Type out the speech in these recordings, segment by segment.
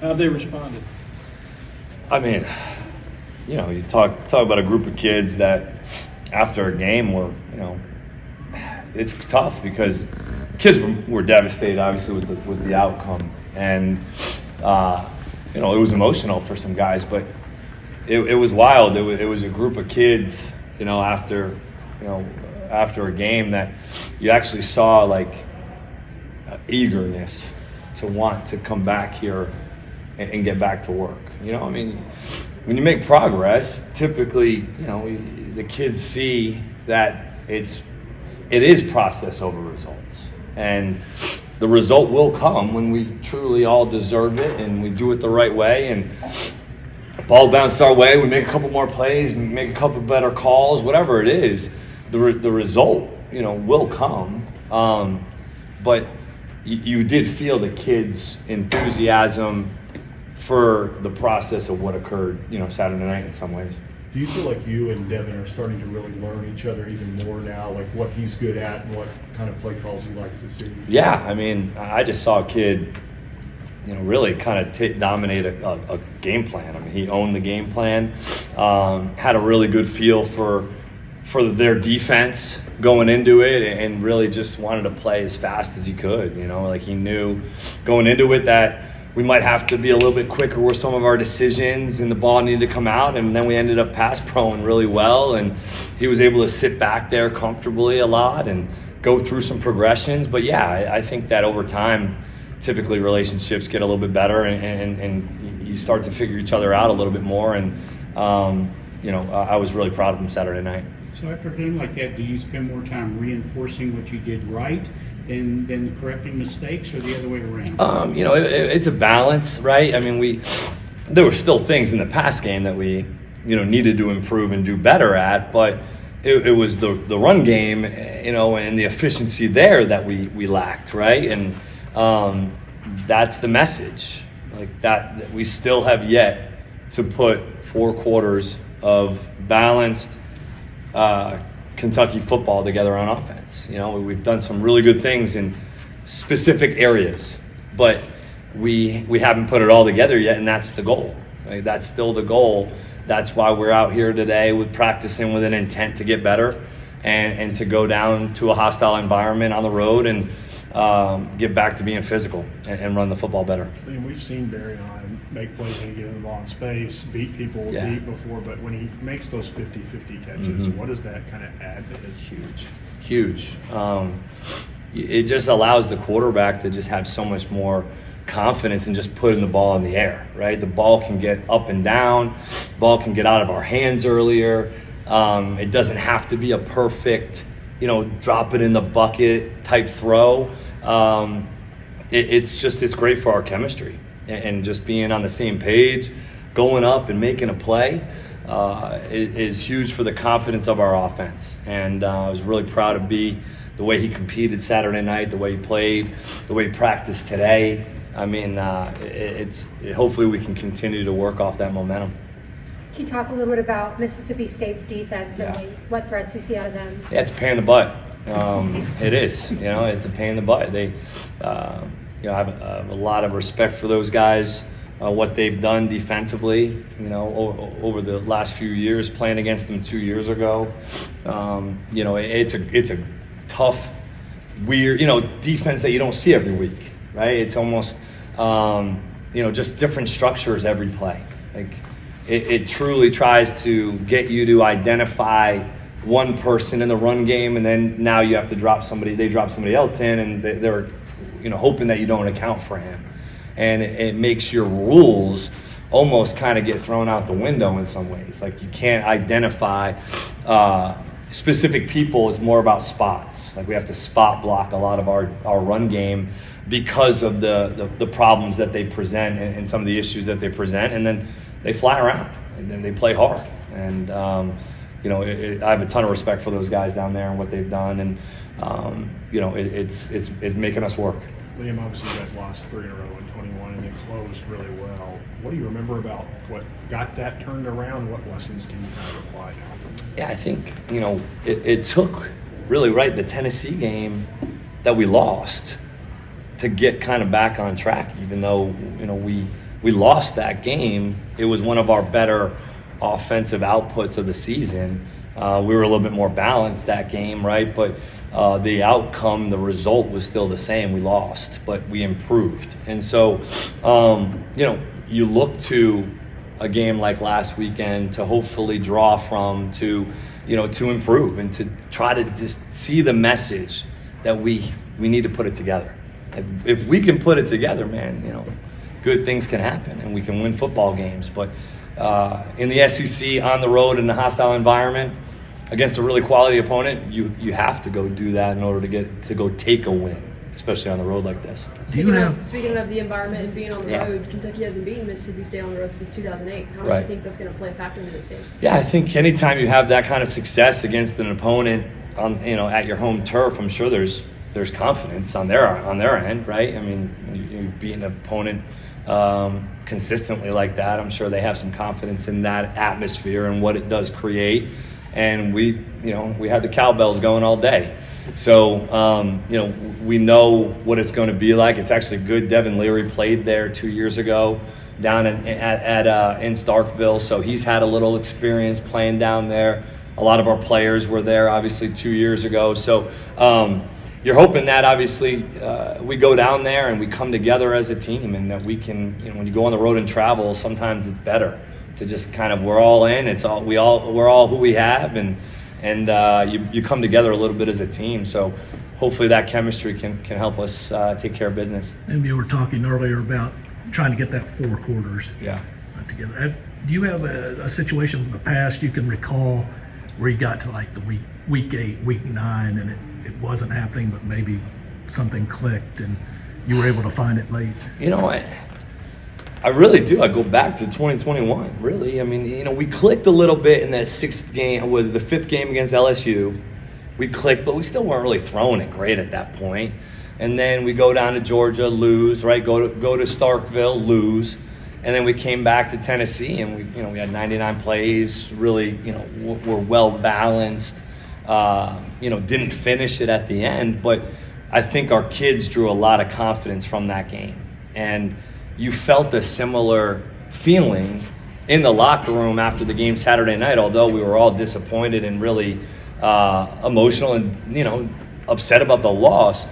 How have they responded? I mean, you talk about a group of kids that after a game were, it's tough because kids were devastated, obviously, with the outcome, and it was emotional for some guys, but it was wild. It was a group of kids, after a game that you actually saw like eagerness to want to come back here and get back to work. When you make progress, typically, the kids see that it is process over results. And the result will come when we truly all deserve it and we do it the right way. And the ball bounced our way, we make a couple more plays, make a couple better calls, whatever it is, the result, will come. But you did feel the kids' enthusiasm for the process of what occurred, Saturday night in some ways. Do you feel like you and Devin are starting to really learn each other even more now, like what he's good at and what kind of play calls he likes to see? Yeah, I just saw a kid, really kind of dominate a game plan. He owned the game plan, had a really good feel for their defense going into it, and really just wanted to play as fast as he could. He knew going into it that we might have to be a little bit quicker with some of our decisions and the ball needed to come out, and then we ended up pass proing really well, and he was able to sit back there comfortably a lot and go through some progressions. But yeah, I think that over time, typically relationships get a little bit better and you start to figure each other out a little bit more, and I was really proud of him Saturday night. So after a game like that, do you spend more time reinforcing what you did right than correcting mistakes, or the other way around? It's a balance, right? There were still things in the past game that we, needed to improve and do better at, but it was the run game, and the efficiency there that we lacked, right? And that's the message, like that we still have yet to put 4 quarters of balanced Kentucky football together on offense. We've done some really good things in specific areas, but we haven't put it all together yet, and that's the goal. Right? That's still the goal. That's why we're out here today with practicing with an intent to get better and to go down to a hostile environment on the road and get back to being physical and run the football better. We've seen Barry and I make plays when he gets the ball in space, beat people deep before, but when he makes those 50-50 catches, what does that kind of add to his? Huge. It just allows the quarterback to just have so much more confidence in just putting the ball in the air, right? The ball can get up and down, ball can get out of our hands earlier. It doesn't have to be a perfect, drop it in the bucket type throw. It's great for our chemistry and just being on the same page, going up and making a play is huge for the confidence of our offense. And I was really proud to be the way he competed Saturday night, the way he played, the way he practiced today. Hopefully we can continue to work off that momentum. Can you talk a little bit about Mississippi State's defense and what threats you see out of them? Yeah, it's a pain in the butt. It is. It's a pain in the butt. They, I have a lot of respect for those guys, what they've done defensively, over the last few years, playing against them 2 years ago. It's a tough, weird, defense that you don't see every week, right? It's almost, just different structures every play. Like, it truly tries to get you to identify one person in the run game, and then now you have to they drop somebody else in, and they're hoping that you don't account for him. And it makes your rules almost kind of get thrown out the window in some ways. Like, you can't identify specific people. It's more about spots. Like, we have to spot block a lot of our run game because of the problems that they present and some of the issues that they present, and then they fly around and then they play hard. And I have a ton of respect for those guys down there and what they've done, and it's making us work. Liam, obviously you guys lost 3 in a row in 21 and they closed really well. What do you remember about what got that turned around? What lessons can you kind of apply now? Yeah, I think, it took really the Tennessee game that we lost to get kind of back on track, even though, we lost that game. It was one of our better offensive outputs of the season. We were a little bit more balanced that game, right? But the outcome, the result was still the same. We lost, but we improved. And so, you look to a game like last weekend to hopefully draw from, to improve and to try to just see the message that we need to put it together. If we can put it together, man, good things can happen and we can win football games. But in the SEC, on the road in a hostile environment against a really quality opponent, you have to go do that in order to go take a win, especially on the road like this. Speaking of the environment and being on the road, Kentucky hasn't beaten Mississippi State on the road since 2008. How much do you think that's going to play a factor in this game? Yeah, I think anytime you have that kind of success against an opponent at your home turf, I'm sure there's confidence on their end, right? I mean, you beat an opponent consistently like that, I'm sure they have some confidence in that atmosphere and what it does create. And we had the cowbells going all day. So, we know what it's going to be like. It's actually good. Devin Leary played there 2 years ago down in Starkville. So he's had a little experience playing down there. A lot of our players were there, obviously, 2 years ago. So you're hoping that, obviously, we go down there and we come together as a team, and that we can, when you go on the road and travel, sometimes it's better to just kind of, we're all in. We're all who we have, and you come together a little bit as a team. So hopefully that chemistry can help us take care of business. And you were talking earlier about trying to get that 4 quarters together. Do you have a situation from the past you can recall where you got to like the week 8, week 9, and it wasn't happening, but maybe something clicked and you were able to find it late? I really do. I go back to 2021, really. I mean, we clicked a little bit in that 6th game. Was the 5th game against LSU. We clicked, but we still weren't really throwing it great at that point. And then we go down to Georgia, lose, right? Go to Starkville, lose. And then we came back to Tennessee, and we had 99 plays, really, were well balanced. Didn't finish it at the end, but I think our kids drew a lot of confidence from that game. And you felt a similar feeling in the locker room after the game Saturday night, although we were all disappointed and really emotional and, upset about the loss.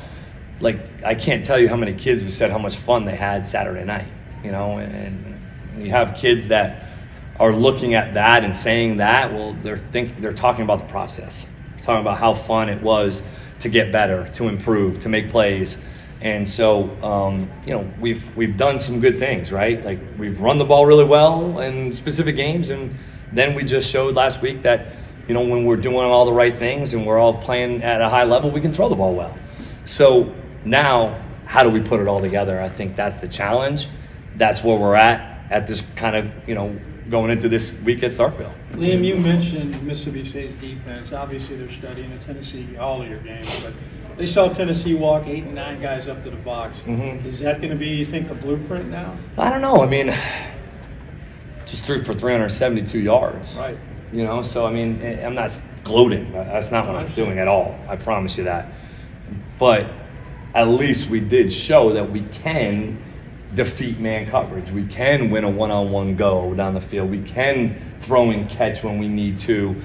Like, I can't tell you how many kids have said how much fun they had Saturday night, and you have kids that are looking at that and saying that, well, they're talking about the process. They're talking about how fun it was to get better, to improve, to make plays. And so, we've done some good things, right? Like, we've run the ball really well in specific games, and then we just showed last week that, when we're doing all the right things and we're all playing at a high level, we can throw the ball well. So now, how do we put it all together? I think that's the challenge. That's where we're at this kind of, going into this week at Starkville. Liam, you mentioned Mississippi State's defense. Obviously, they're studying the Tennessee, all of your games, but they saw Tennessee walk 8 and 9 guys up to the box. Mm-hmm. Is that going to be, you think, the blueprint now? I don't know. I mean, just threw for 372 yards. Right. So, I mean, I'm not gloating. That's not what I'm doing at all. I promise you that. But at least we did show that we can defeat man coverage. We can win a one-on-one go down the field. We can throw and catch when we need to.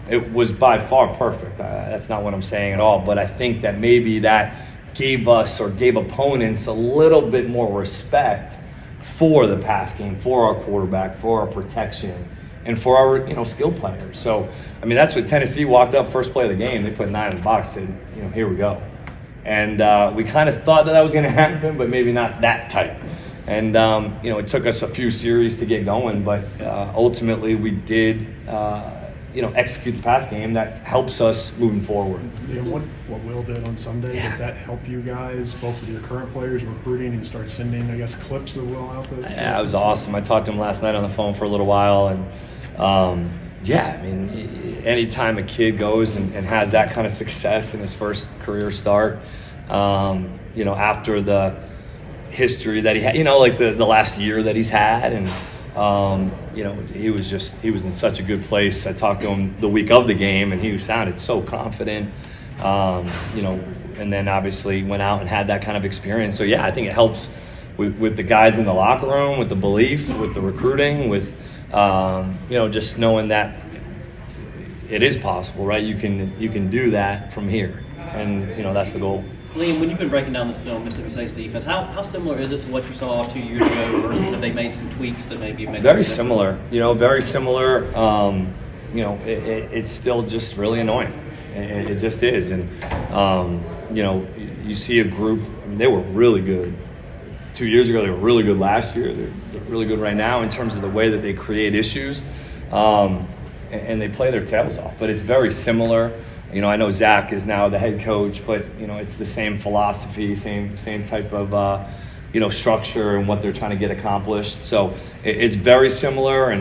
It was by far perfect. That's not what I'm saying at all. But I think that maybe that gave us, or gave opponents, a little bit more respect for the pass game, for our quarterback, for our protection, and for our skill players. So, I mean, that's what Tennessee walked up first play of the game. They put 9 in the box and said, here we go. And we kind of thought that was going to happen, but maybe not that tight. And, it took us a few series to get going, but ultimately we did, execute the pass game that helps us moving forward. Yeah, what Will did on Sunday, does that help you guys, both of your current players, recruiting, and start sending, clips of Will out there? Yeah, it was awesome. I talked to him last night on the phone for a little while, and anytime a kid goes and has that kind of success in his first career start, after the history that he had, the last year that he's had, and he was in such a good place. I talked to him the week of the game, and he sounded so confident, and then obviously went out and had that kind of experience. So yeah, I think it helps with the guys in the locker room, with the belief, with the recruiting, with just knowing that it is possible, right? You can do that from here, and that's the goal. Liam, when you've been breaking down this film, Mississippi State's defense, how similar is it to what you saw 2 years ago versus have they made some tweaks that maybe made very similar? Very similar. It's still just really annoying. It just is, and you see a group. I mean, they were really good 2 years ago. They were really good last year. They're really good right now in terms of the way that they create issues, and they play their tails off. But it's very similar. I know Zach is now the head coach, but it's the same philosophy, same type of structure and what they're trying to get accomplished. So it's very similar,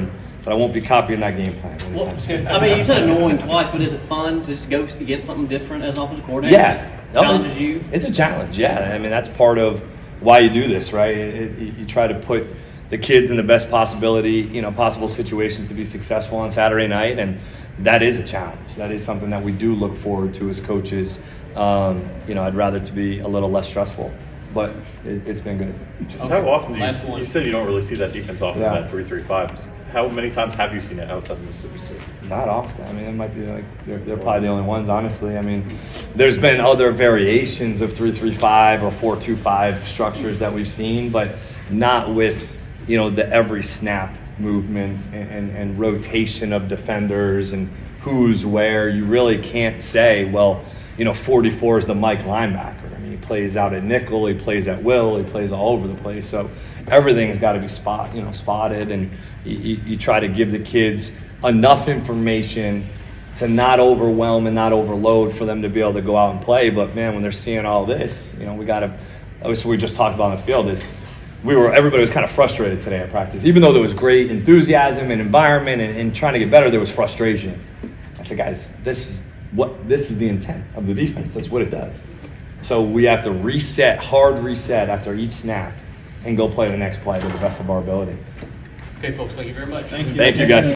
but I won't be copying that game plan anytime soon. I mean, you said annoying twice, but is it fun to just go to get something different as offensive coordinator? Yeah, Challenges you? It's a challenge. Yeah, I mean that's part of why you do this, right? You try to put the kids in the best possible situations to be successful on Saturday night, and that is a challenge. That is something that we do look forward to as coaches. I'd rather it to be a little less stressful, but it's been good. Just how often you said you don't really see that defense off of that 3-3-5. Just how many times have you seen it outside of Mississippi State? Not often. I mean, it might be like they're probably the only ones, honestly. I mean, there's been other variations of 3-3-5 or 4-2-5 structures that we've seen, but not with the every snap movement and rotation of defenders and who's where. You really can't say, 44 is the Mike linebacker. I mean, he plays out at nickel, he plays at will, he plays all over the place. So everything's got to be spotted, and you try to give the kids enough information to not overwhelm and not overload for them to be able to go out and play. But man, when they're seeing all this, we got to. Obviously, we just talked about on the field is. Everybody was kind of frustrated today at practice. Even though there was great enthusiasm and environment and trying to get better, there was frustration. I said, guys, this is the intent of the defense. That's what it does. So we have to hard reset after each snap and go play the next play to the best of our ability. Okay, folks, thank you very much. Thank you guys.